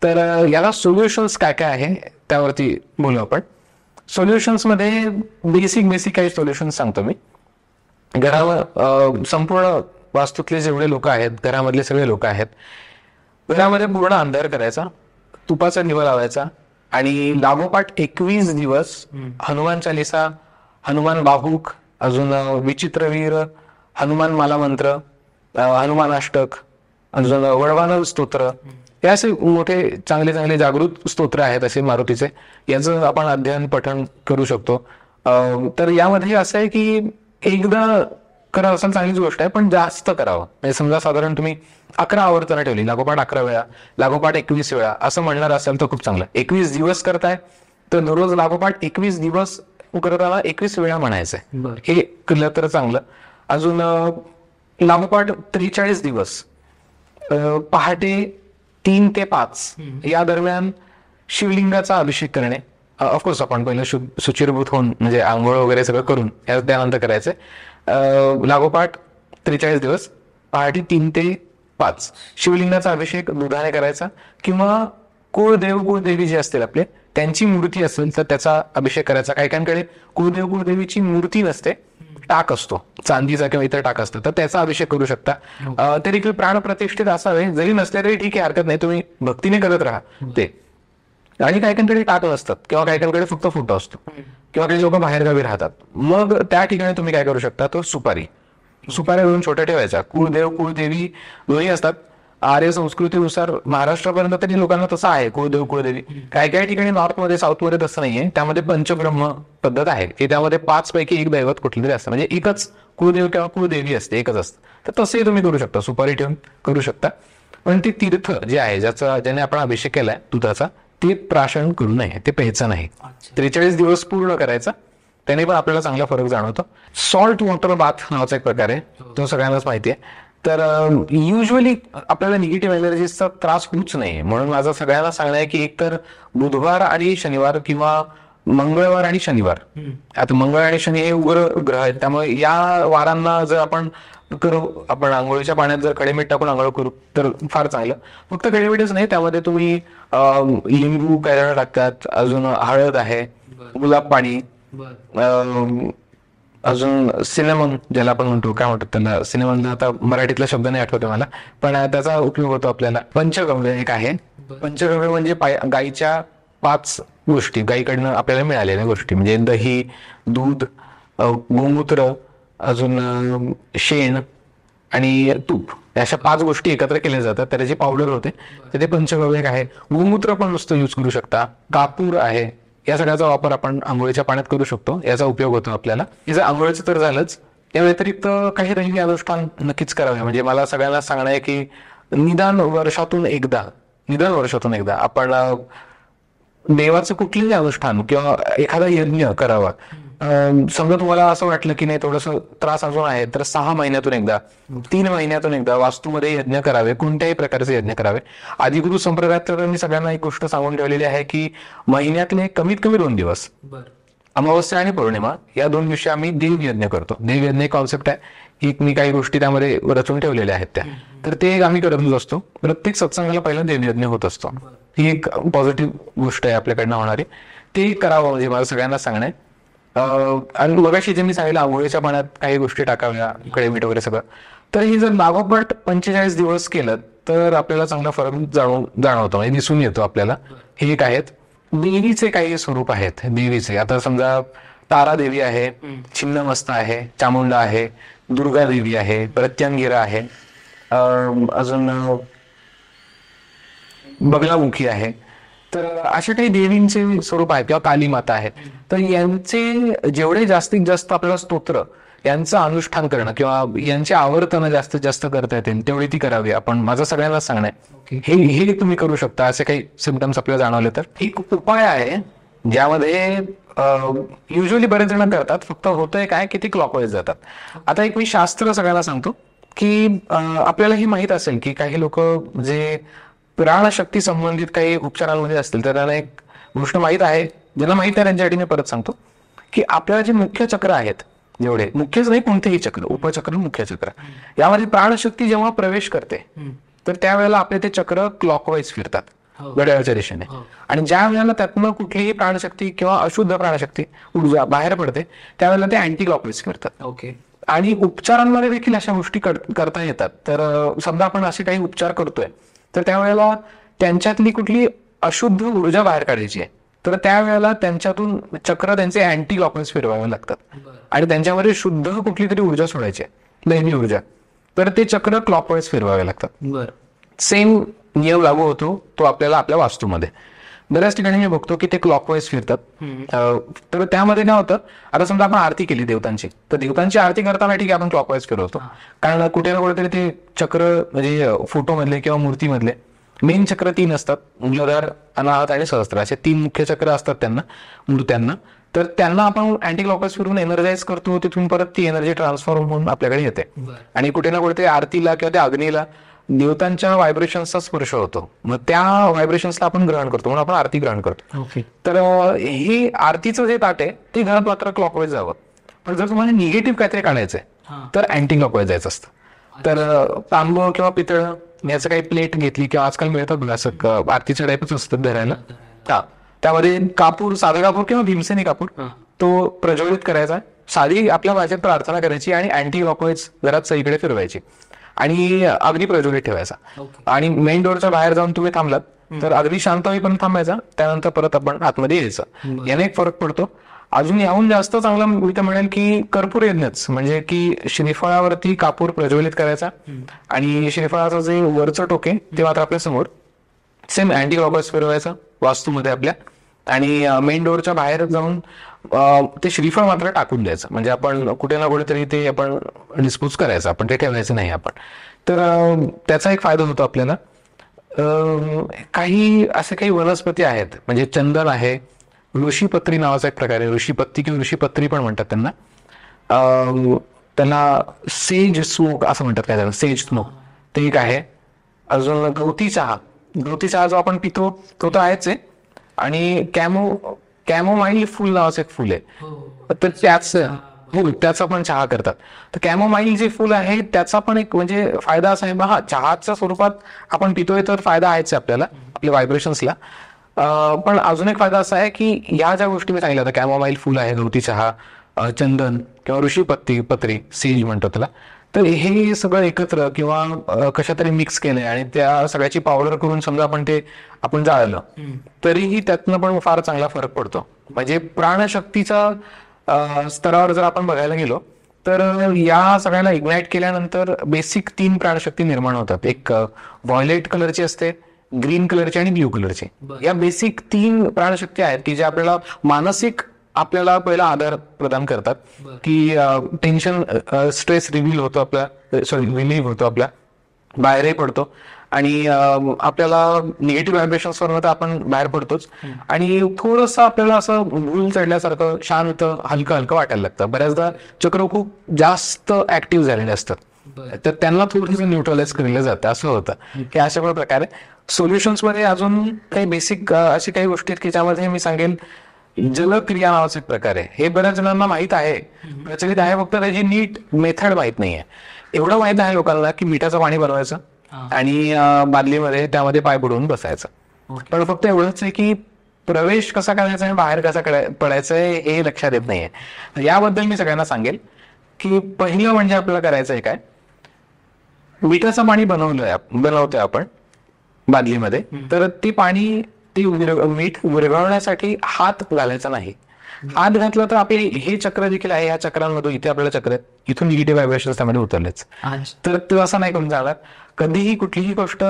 तर याला सोल्युशन्स काय काय आहे त्यावरती बोलू आपण. सोल्युशन्स मध्ये बेसिक काही सोल्युशन्स सांगतो मी. संपूर्ण वास्तूतले जेवढे लोक आहेत, घरामधले सगळे लोक आहेत, घरामध्ये पूर्ण अंधार करायचा, तुपाचा दिवा लावायचा आणि लागोपाठ 21 दिवस हनुमान चालिसा, हनुमान बाहुक, अजून विचित्रवीर, हनुमान माला मंत्र, हनुमान अष्टक, अजून वळवानल स्तोत्र, हे असे मोठे चांगले चांगले जागृत स्तोत्र आहेत असे मारुतीचे. याचं आपण अध्ययन पठण करू शकतो. तर यामध्ये असं आहे की एकदा करा असाल चांगलीच गोष्ट आहे, पण जास्त करावं. म्हणजे समजा साधारण तुम्ही 11 आवर्तनं ठेवली, लागोपाठ 11 वेळा, लागोपाठ 21 वेळा असं म्हणणार असाल तर खूप चांगलं. 21 दिवस करताय तर दररोज लागोपाठ 21 दिवस करताना 21 वेळा म्हणायचंय, हे केलं तर चांगलं. अजून लागोपाठ 43 दिवस पहाटे 3 ते 5 या दरम्यान शिवलिंगाचा अभिषेक करणे. ऑफकोर्स आपण पहिलं शुचिरभूत होऊन म्हणजे आंघोळ वगैरे सगळं करून त्यानंतर करायचंय. लागोपाठ 43 दिवस पहाटे 3 ते 5 शिवलिंगाचा अभिषेक दुधाने करायचा, किंवा कुळदेव कुळदेवी जे असतील आपले त्यांची मूर्ती असेल तर त्याचा अभिषेक करायचा. काही काहींकडे कुळदेव कुळदेवीची मूर्ती नसते, टाक असतो चांदीचा किंवा इतर टाक असतं, तर त्याचा अभिषेक करू शकता. ते देखील प्राणप्रतिष्ठित असावे, जरी नसले तरी ठीक आहे, हरकत नाही, तुम्ही भक्तीने करत राहा ते. आणि काही काहींकडे टाक असतात किंवा काही काहींकडे फक्त फोटो असतो, किंवा काही लोक बाहेरगावी राहतात, मग त्या ठिकाणी तुम्ही काय करू शकता, तो सुपाऱ्या घेऊन छोट्या ठेवायच्या. कुळदेव कुळदेवी दोन्ही असतात. आर्य संस्कृतीनुसार महाराष्ट्रापर्यंत तरी लोकांना तसं आहे कुळदेव कुळदेवी. काही काही ठिकाणी नॉर्थमध्ये साऊथमध्ये तसं नाहीये. त्यामध्ये पंचब्रह्म पद्धत आहे की त्यामध्ये 5 पैकी एक दैवत कुठलं तरी असतं, म्हणजे एकच कुळदेव किंवा कुळदेवी असते, एकच असतं. तर तसंही तुम्ही करू शकता, सुपारी ठेवून करू शकता. पण ते तीर्थ जे आहे ज्याने आपण अभिषेक केलाय दुधाचा, ते प्राशन करू नये, ते प्यायचं नाही. 43 दिवस पूर्ण करायचा, त्याने पण आपल्याला चांगला फरक जाणवतो. सॉल्ट वॉटर बाथ नावाचा एक प्रकार आहे, तो सगळ्यांनाच माहिती आहे. तर युजली आपल्याला निगेटिव्ह एनर्जीचा त्रास होऊच नाही, म्हणून माझं सगळ्यांना सांगणं आहे की एकतर बुधवार आणि शनिवार किंवा मंगळवार आणि शनिवार. आता मंगळ आणि शनी हे उग्र ग्रह आहेत, त्यामुळे या वारांना जर आपण आंघोळीच्या पाण्यात जर खडेमीठ टाकून आंघोळ करू तर फार चांगलं. फक्त खडेमीठच नाही, त्यामध्ये तुम्ही लिंबू काही जण टाकतात, अजून हळद आहे, गुलाब पाणी, अजून सिनेमन ज्याला आपण म्हणतो, काय म्हणतात त्याला, सिनेमनला आता मराठीतला शब्द नाही आठवतो मला, पण त्याचा उपयोग होतो आपल्याला. पंचगव्य एक आहे. पंचगव्य म्हणजे गाईच्या 5 गोष्टी, गाईकडनं आपल्याला मिळालेल्या गोष्टी, म्हणजे दही, दूध, गोमूत्र, अजून शेण आणि तूप, अशा 5 गोष्टी एकत्र केल्या जातात, त्याची पावडर होते, तर ते पंचगव्य आहे. गोमूत्र पण नुसतं यूज करू शकता. कापूर आहे. या सगळ्याचा वापर आपण आंघोळीच्या पाण्यात करू शकतो, याचा उपयोग होतो आपल्याला. याचं आंघोळीचं तर झालंच, त्या व्यतिरिक्त काही दैवी अनुष्ठान नक्कीच करावे. म्हणजे मला सगळ्यांना सांगणं आहे की निदान वर्षातून एकदा आपण देवाचं कुठलंही अनुष्ठान किंवा एखादा यज्ञ करावा. समजा तुम्हाला असं वाटलं की नाही थोडस त्रास अजून आहे, तर 6 महिन्यातून एकदा, 3 महिन्यातून एकदा वास्तूमध्ये यज्ञ करावे, कोणत्याही प्रकारचे यज्ञ करावे. आदिगुरु संप्रदायात तर मी सगळ्यांना एक गोष्ट सांगून ठेवलेली आहे की महिन्यातले कमीत कमी 2 दिवस, अमावस्या आणि पौर्णिमा, या 2 दिवशी आम्ही देवयज्ञ करतो. देवयज्ञ एक कॉन्सेप्ट आहे, एक मी काही गोष्टी त्यामध्ये रचून ठेवलेल्या आहेत त्या, तर ते आम्ही करतच असतो. प्रत्येक सत्संगाला पहिला देवयज्ञ होत असतो. ही एक पॉझिटिव्ह गोष्ट आहे आपल्याकडनं होणारी, ते करावं म्हणजे मला सगळ्यांना सांगणं आहे. आणि मगाशी जे मी सांगितलं आंघोळीच्या पाण्यात काही गोष्टी टाकाव्या, खडेमीठ वगैरे सगळं, तर हे जर लागोपाठ 45 दिवस केलं तर आपल्याला चांगला फरक जाणवतो, म्हणजे दिसून येतो आपल्याला. हे एक आहेत. देवीचे काही स्वरूप आहेत देवीचे. आता समजा तारा देवी आहे, छिन्नमस्ता आहे, चामुंडा आहे, दुर्गा देवी आहे, प्रत्यंगिरा आहे, अजून बगलामुखी आहे. तर अशा काही देवींचे स्वरूप आहेत, किंवा काली माता आहे. तर यांचे जेवढे जास्तीत जास्त आपल्याला स्तोत्र यांचं अनुष्ठान करणं किंवा यांची आवर्तनं जास्तीत जास्त करता येतील तेवढी ती करावी. आपण माझं सगळ्यांना सांगणं आहे हे तुम्ही करू शकता. असे काही सिम्पटम्स आपल्याला जाणवले तर एक उपाय आहे ज्यामध्ये युजली बरेच जण करतात, फक्त होतंय काय की ते क्लॉकवाईज जातात. आता एक मी शास्त्र सगळ्यांना सांगतो की आपल्याला हे माहित असेल की काही लोक जे प्राणशक्ती संबंधित काही उपचारांमध्ये असतील तर त्यांना एक गोष्ट माहित आहे, ज्यांना माहित आहे त्यांच्यासाठी मी परत सांगतो की आपल्याला जे मुख्य चक्र आहेत, जेवढे मुख्यच नाही कोणतेही चक्र, उपचक्र, मुख्य चक्र, यामध्ये प्राणशक्ती जेव्हा प्रवेश करते तर त्यावेळेला आपले ते चक्र क्लॉकवाईज फिरतात. घड्याळाच्या दिशेने. आणि ज्या वेळेला त्यातनं कुठलीही प्राणशक्ती किंवा अशुद्ध प्राणशक्ती ऊर्जा बाहेर पडते त्यावेळेला ते अँटी क्लॉकवाईज फिरतात. ओके. आणि उपचारांमध्ये देखील अशा गोष्टी करता येतात. तर समजा आपण असे काही उपचार करतोय तर त्यावेळेला त्यांच्यातली कुठली अशुद्ध ऊर्जा बाहेर काढायची आहे तर त्यावेळेला त्यांच्यातून चक्र त्यांचे अँटी क्लॉकवाईज फिरवावे लागतात आणि त्यांच्यामध्ये शुद्ध कुठली तरी ऊर्जा सोडायची आहे, दैवी ऊर्जा, तर ते चक्र क्लॉकवाईज फिरवावे लागतात. सेम नियम लागू होतो तो आपल्याला आपल्या वास्तूमध्ये. बऱ्याच ठिकाणी मी बघतो की ते क्लॉकवाईज फिरतात. तर त्यामध्ये काय होतं, आता समजा आपण आरती केली देवतांची, तर देवतांची आरती करताना ठीक आहे आपण क्लॉकवाईज फिरवतो, कारण कुठे ना कुठेतरी ते चक्र म्हणजे फोटोमधले किंवा मूर्तीमधले मेन चक्र 3 असतात, मूलाधार, अनाहत आणि सहस्त्र, असे 3 मुख्य चक्र असतात त्यांना, मूर्त्यांना. तर त्यांना आपण अँटी क्लॉकवाईज फिरून एनर्जाइज करतो, तिथून परत ती एनर्जी ट्रान्सफॉर्म होऊन आपल्याकडे येते. आणि कुठे ना कुठे आरतीला किंवा त्या अग्नीला देवतांच्या व्हायब्रेशन्सचा स्पर्श होतो, मग त्या व्हायब्रेशन्सला आपण ग्रहण करतो, म्हणून आपण आरती ग्रहण करतो. तर हे आरतीचं जे ताट आहे ते घरात मात्र क्लॉकवाईज जावं. पण जर तुम्हाला निगेटिव्ह काहीतरी काढायचंय तर अँटी क्लॉकवाईज जायचं असतं. तर तांब किंवा पितळ याचं काही प्लेट घेतली किंवा आजकाल मिळतात बघा, असं आरतीच्या टाईपच असतात धरायला, त्यामध्ये कापूर, साधा कापूर किंवा भीमसेनी कापूर, तो प्रज्वलित करायचा, साधी आपल्या भाषेत प्रार्थना करायची आणि अँटी क्लॉकवाईज घरात सगळीकडे फिरवायची आणि अग्नी प्रज्वलित ठेवायचा. आणि मेन डोअरच्या बाहेर जाऊन तुम्ही थांबलात तर अगदी शांत होईपर्यंत थांबायचा, त्यानंतर परत आपण आतमध्ये यायचं. याने एक फरक पडतो. अजून याहून जास्त चांगलं मी तर म्हणेल की कर्पूर यज्ञच, म्हणजे की श्रीफळावरती कापूर प्रज्वलित करायचा आणि श्रीफळाचं जे वरचं टोक आहे ते मात्र आपल्या समोर सेम अँटी क्लॉकवाईज फिरवायचं वास्तूमध्ये आपल्या, आणि मेन डोअरच्या बाहेर जाऊन ते श्रीफळ मात्र टाकून द्यायचं, म्हणजे आपण कुठे ना कुठेतरी ते आपण डिस्पोज करायचं, आपण ते ठेवायचं नाही आपण. तर त्याचा एक फायदा होतो आपल्याला. काही असे काही वनस्पती आहेत, म्हणजे चंदन आहे, ऋषीपत्री नावाचा एक प्रकार आहे, ऋषीपत्ती किंवा ऋषीपत्री पण म्हणतात त्यांना, त्यांना सेज स्मोक असं म्हणतात, काय त्याला सेज स्मोक ते एक आहे. अजून गवती चहा जो आपण पितो तो तर आहेच आहे, आणि कॅमोमाईल फुल नावाचं एक फुल आहे, तर त्याचा पण चहा करतात. तर कॅमोमाईल जे फुल आहे त्याचा पण एक म्हणजे फायदा असा आहे, हा चहाच्या स्वरूपात आपण पितोय तर फायदा आहेच आपल्याला आपल्या व्हायब्रेशन्सला. पण अजून एक फायदा असा आहे की या ज्या गोष्टी मी सांगितल्या होत्या, कॅमोमाईल फुल आहे, गवती चहा, चंदन किंवा पत्री सेज म्हणतो त्याला, तर हे सगळं एकत्र किंवा कशा तरी मिक्स केलंय आणि त्या सगळ्याची पावडर करून समजा आपण जाळलं तरीही त्यातनं पण फार चांगला फरक पडतो. म्हणजे प्राणशक्तीचा स्तरावर जर आपण बघायला गेलो तर या सगळ्याला इग्नाइट केल्यानंतर बेसिक 3 प्राणशक्ती निर्माण होतात. एक व्हायोलेट कलरची असते, ग्रीन कलरची आणि ब्ल्यू कलरची. या बेसिक 3 प्राणशक्ती आहेत की ज्या आपल्याला मानसिक आपल्याला पहिला आधार प्रदान करतात, की टेन्शन, स्ट्रेस रिलीव्ह होतो आपल्या बाहेरही पडतो, आणि आपल्याला निगेटिव्ह व्हायब्रेशन्सवरनं तर आपण बाहेर पडतोच, आणि थोडंसं आपल्याला असं भूल चढल्यासारखं शांत हलकं हलकं वाटायला लागतं. बऱ्याचदा चक्र खूप जास्त ऍक्टिव्ह झालेले असतात, तर त्यांना थोडंसं न्यूट्रलाइज केलं जातं, असं होतं. हे अशा प्रकारे सोल्युशन्स मध्ये अजून काही बेसिक अशी काही गोष्टी आहेत की ज्यामध्ये मी सांगेन जलक्रिया नावाचा एक प्रकार आहे. हे बऱ्याच जणांना माहित आहे, प्रचलित आहे, फक्त त्याची नीट मेथड माहित नाहीये. एवढं माहित आहे लोकांना की मिठाचं पाणी बनवायचं आणि बादलीमध्ये त्यामध्ये पाय बुडवून बसायचं, पण फक्त एवढंच आहे की प्रवेश कसा करायचा आणि बाहेर कसा पडायचं हे लक्षात येत नाहीये. याबद्दल मी सगळ्यांना सांगेल की पहिलं म्हणजे आपल्याला करायचं आहे काय, मिठाचं पाणी बनवतोय आपण बादलीमध्ये, तर ते पाणी मीठ विरघळण्यासाठी हात घालायचा नाही. हात घातला तर आपले हे चक्र देखील आहे, या चक्रांमधून इथे आपल्याला चक्र आहेत, इथून निगेटिव्ह व्हायब्रेशन त्यामध्ये उतरलेच. तर ते असं नाही करून चालणार. कधीही कुठलीही गोष्ट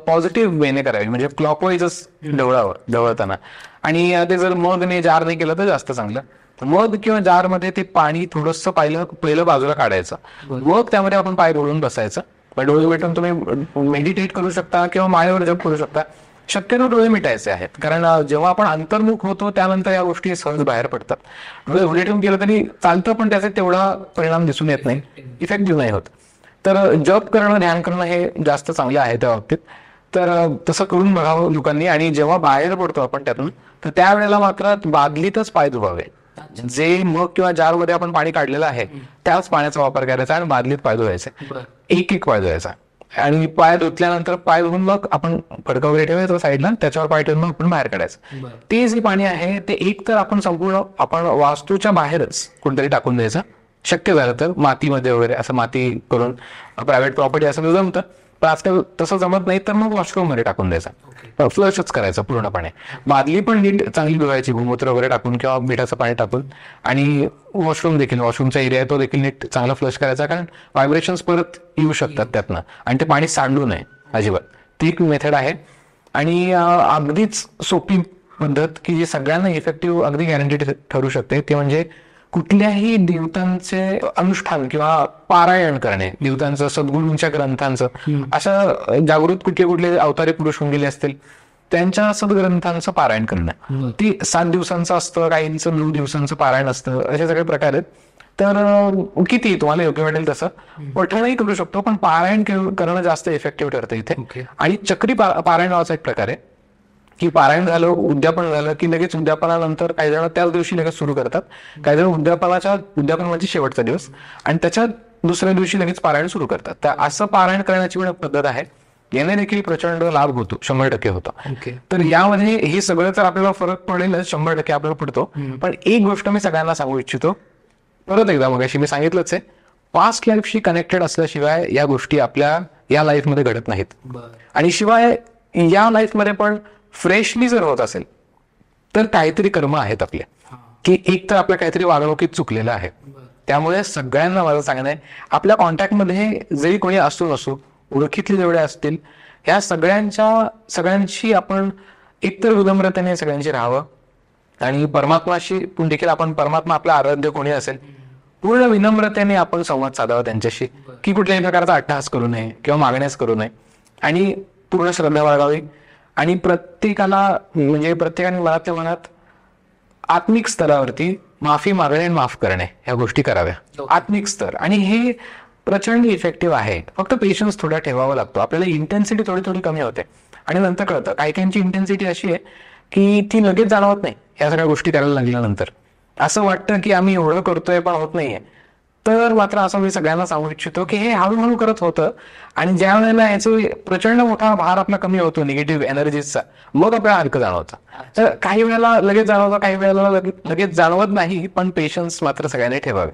पॉझिटिव्ह वेने करावी, म्हणजे क्लॉकवाईजच ढवळताना. आणि ते जर मगने जार केलं तर जास्त चांगलं. मग किंवा जार मध्ये ते पाणी थोडंसं पहिलं बाजूला काढायचं, मग त्यामध्ये आपण पाय डोळून बसायचं. डोळे मिटून तुम्ही मेडिटेट करू शकता किंवा माळेवर जप करू शकता. शक्यतो डोळे मिटायचे आहेत, कारण जेव्हा आपण अंतर्मुख होतो त्यानंतर या गोष्टी सहज बाहेर पडतात. डोळे उघडे ठेवून केलं तरी चालतं, पण त्याचा तेवढा परिणाम दिसून येत नाही, इफेक्टिव्ह नाही होत. तर जप करणं, ध्यान करणं हे जास्त चांगलं आहे त्या बाबतीत. तर तसं करून बघावं लोकांनी. आणि जेव्हा बाहेर पडतो आपण त्यातून, तर त्यावेळेला मात्र बादलीतच पाय धुवावे. जे मग किंवा जार मध्ये आपण पाणी काढलेलं आहे त्याच पाण्याचा वापर करायचा आणि बादलीत पाय धुवायचे, एक पाय धुवायचा. आणि पाय धुतल्यानंतर पाय धुवून मग आपण फडका वगैरे ठेवायचं साईडला, त्याच्यावर पाय ठेवून मग आपण बाहेर काढायचं. ते जे पाणी आहे ते एक तर आपण संपूर्ण आपण वास्तूच्या बाहेरच कुठेतरी टाकून द्यायचं, शक्य झालं तर मातीमध्ये वगैरे, असं माती करून प्रायव्हेट प्रॉपर्टी असं जमतं. पण आजकाल तसं जमत नाही तर मग वॉशरूम मध्ये टाकून द्यायचा, फ्लशच करायचं पूर्णपणे. बादली पण नीट चांगली धुवायची गोमूत्र वगैरे टाकून किंवा मिठाचं पाणी टाकून. आणि वॉशरूम देखील, वॉशरूमचा एरिया आहे तो देखील नीट चांगला फ्लश करायचा, कारण व्हायब्रेशन्स परत येऊ शकतात त्यातनं, आणि ते पाणी सांडू नये अजिबात. ती एक मेथड आहे. आणि अगदीच सोपी पद्धत की जी सगळ्यांना इफेक्टिव्ह अगदी गॅरंटीड ठरू शकते, ते म्हणजे कुठल्याही देवतांचे अनुष्ठान किंवा पारायण करणे, देवतांचं, सद्गुरूंच्या ग्रंथांचं. अशा जागृत कुठले कुठले अवतारी पुरुष होऊन गेले असतील त्यांच्या सद्ग्रंथांचं पारायण करणं. ती 7 दिवसांचं असतं, काहींचं 9 दिवसांचं पारायण असतं, असे सगळे प्रकार आहेत. तर किती तुम्हाला योग्य वाटेल तसं पठणही करू शकतो, पण पारायण करणं जास्त इफेक्टिव्ह ठरतं इथे. आणि चक्री पारायण नावाचा एक प्रकार आहे की पारायण झालं, उद्यापन झालं की लगेच उद्यापनानंतर काही जण त्याच दिवशी लगेच सुरू करतात, काही जण उद्यापन म्हणजे शेवटचा दिवस, आणि त्याच्या दुसऱ्या दिवशी लगेच पारायण सुरू करतात. तर असं पारायण करण्याची पण पद्धत आहे. याने देखील प्रचंड लाभ होतो, 100% होतो. तर यामध्ये हे सगळं तर आपल्याला फरक पडेलच, 100% आपल्याला पडतो. पण एक गोष्ट मी सगळ्यांना सांगू इच्छितो, परत एकदा मगाशी मी सांगितलंच आहे, पास्ट लाईफशी कनेक्टेड असल्याशिवाय या गोष्टी आपल्या या लाईफमध्ये घडत नाहीत. आणि शिवाय या लाईफमध्ये पण फ्रेशली जर होत असेल तर काहीतरी कर्म आहेत आपले, की एक तर आपल्या काहीतरी वागणुकीत चुकलेलं आहे. त्यामुळे सगळ्यांना माझं सांगणं आहे, आपल्या कॉन्टॅक्टमध्ये जरी कोणी असू नसू, ओळखीतले जेवढे असतील, ह्या सगळ्यांशी आपण एकतर विनम्रतेने सगळ्यांशी राहावं. आणि परमात्माशी पण देखील आपण, परमात्मा आपला आराध्य कोणी असेल, पूर्ण विनम्रतेने आपण संवाद साधावा त्यांच्याशी, की कुठल्याही प्रकारचा अट्टहास करू नये किंवा मागण्यास करू नये. आणि पूर्ण श्रद्धा बाळगावी. आणि प्रत्येकाने मनातल्या मनात आत्मिक स्तरावरती माफी मागणे आणि माफ करणे ह्या गोष्टी कराव्या, आत्मिक स्तर. आणि हे प्रचंड इफेक्टिव्ह आहे. फक्त पेशन्स थोडा ठेवावा लागतो, आपल्याला इंटेन्सिटी थोडी थोडी कमी होते आणि नंतर कळतं. काहींची इंटेन्सिटी अशी आहे की ती लगेच जाणवत नाही या सगळ्या गोष्टी करायला लागल्यानंतर. असं वाटतं की आम्ही एवढं करतोय पण होत नाहीये. तर मात्र असं मी सगळ्यांना सांगू इच्छितो की हे हळूहळू करत होतं, आणि ज्या वेळेला याचं प्रचंड मोठा भार आपला कमी होतो निगेटिव्ह एनर्जीचा, मग आपल्याला हलकं जाणवतं. तर काही वेळेला लगेच जाणवतं, काही वेळेला लगेच जाणवत नाही. पण पेशन्स मात्र सगळ्यांनी ठेवावे.